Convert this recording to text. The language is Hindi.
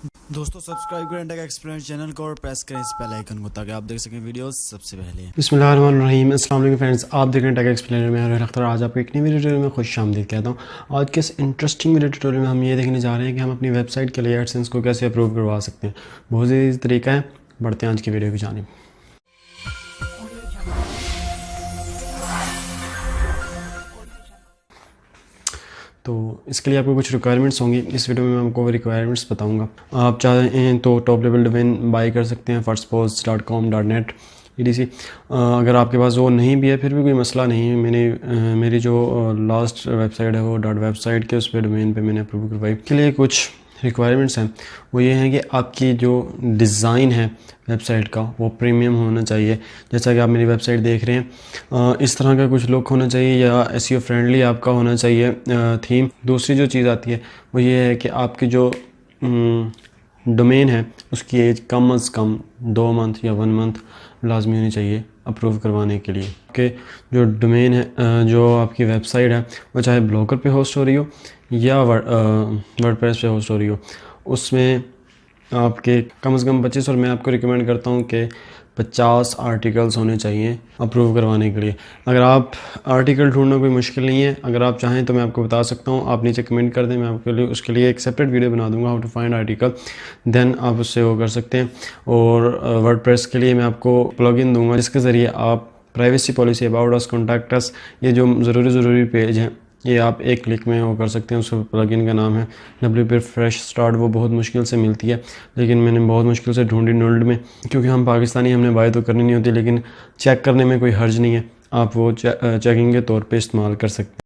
दोस्तों सब्सक्राइब करें टेक एक्सपीरियंस चैनल को और प्रेस करें इस बेल आइकन को ताकि आप देख सकें वीडियोस सबसे पहले। बिस्मिल्लाहिर्रहमानिर्रहीम। अस्सलाम वालेकुम फ्रेंड्स, आप देख रहे हैं टेक एक्सप्लेनर में और अख्तर। आज आपको एक नई वीडियो ट्यूटोरियल में खुश आमदीद कहता हूँ। आज के इस इंटरेस्टिंग वीडियो ट्यूटोरियल में हम ये देखने जा रहे हैं कि हम अपनी वेबसाइट के लिए एडसेंस को कैसे अप्रूव करवा सकते हैं। बहुत ही तरीका है। बढ़ते हैं आज की वीडियो की जानिब। तो इसके लिए आपको कुछ रिक्वायरमेंट्स होंगी। इस वीडियो में मैं आपको रिक्वायरमेंट्स बताऊंगा। आप चाहें तो टॉप लेवल डोमेन बाई कर सकते हैं firstpost.com.net etc। अगर आपके पास वो नहीं भी है फिर भी कोई मसला नहीं है। मेरी जो लास्ट वेबसाइट है वो .website के उस पर डोमेन पे मैंने अप्रूव करवाई। इसके लिए कुछ रिक्वायरमेंट्स हैं, वो ये हैं कि आपकी जो डिज़ाइन है वेबसाइट का वो प्रीमियम होना चाहिए। जैसा कि आप मेरी वेबसाइट देख रहे हैं, इस तरह का कुछ लुक होना चाहिए या एसईओ फ्रेंडली आपका होना चाहिए थीम। दूसरी जो चीज़ आती है वो ये है कि आपकी जो डोमेन है उसकी एज कम अज़ कम 2 मंथ या 1 मंथ लाजमी होनी चाहिए अप्रूव करवाने के लिए। कि जो डोमेन है, जो आपकी वेबसाइट है वो चाहे ब्लॉगर पे होस्ट हो रही हो या वर्डप्रेस पे होस्ट हो रही हो, उसमें आपके कम से कम 25 और मैं आपको रिकमेंड करता हूँ कि 50 आर्टिकल्स होने चाहिए अप्रूव करवाने के लिए। अगर आप आर्टिकल ढूंढना कोई मुश्किल नहीं है, अगर आप चाहें तो मैं आपको बता सकता हूँ। आप नीचे कमेंट कर दें, मैं आपके लिए उसके लिए एक सेपरेट वीडियो बना दूंगा, how to find article. Then आप उससे वो कर सकते हैं। और वर्डप्रेस के लिए मैं आपको प्लगइन दूंगा जिसके ज़रिए आप privacy policy, about us, contact us, ये जो ज़रूरी पेज हैं ये आप एक क्लिक में वो कर सकते हैं। उस प्लगइन का नाम है WP फ्रेश स्टार्ट। वो बहुत मुश्किल से मिलती है, लेकिन मैंने बहुत मुश्किल से ढूंढी नोल्ड में, क्योंकि हम पाकिस्तानी, हमने बाय तो करनी नहीं होती, लेकिन चेक करने में कोई हर्ज नहीं है। आप वो चेकिंग के तौर पे इस्तेमाल कर सकते हैं।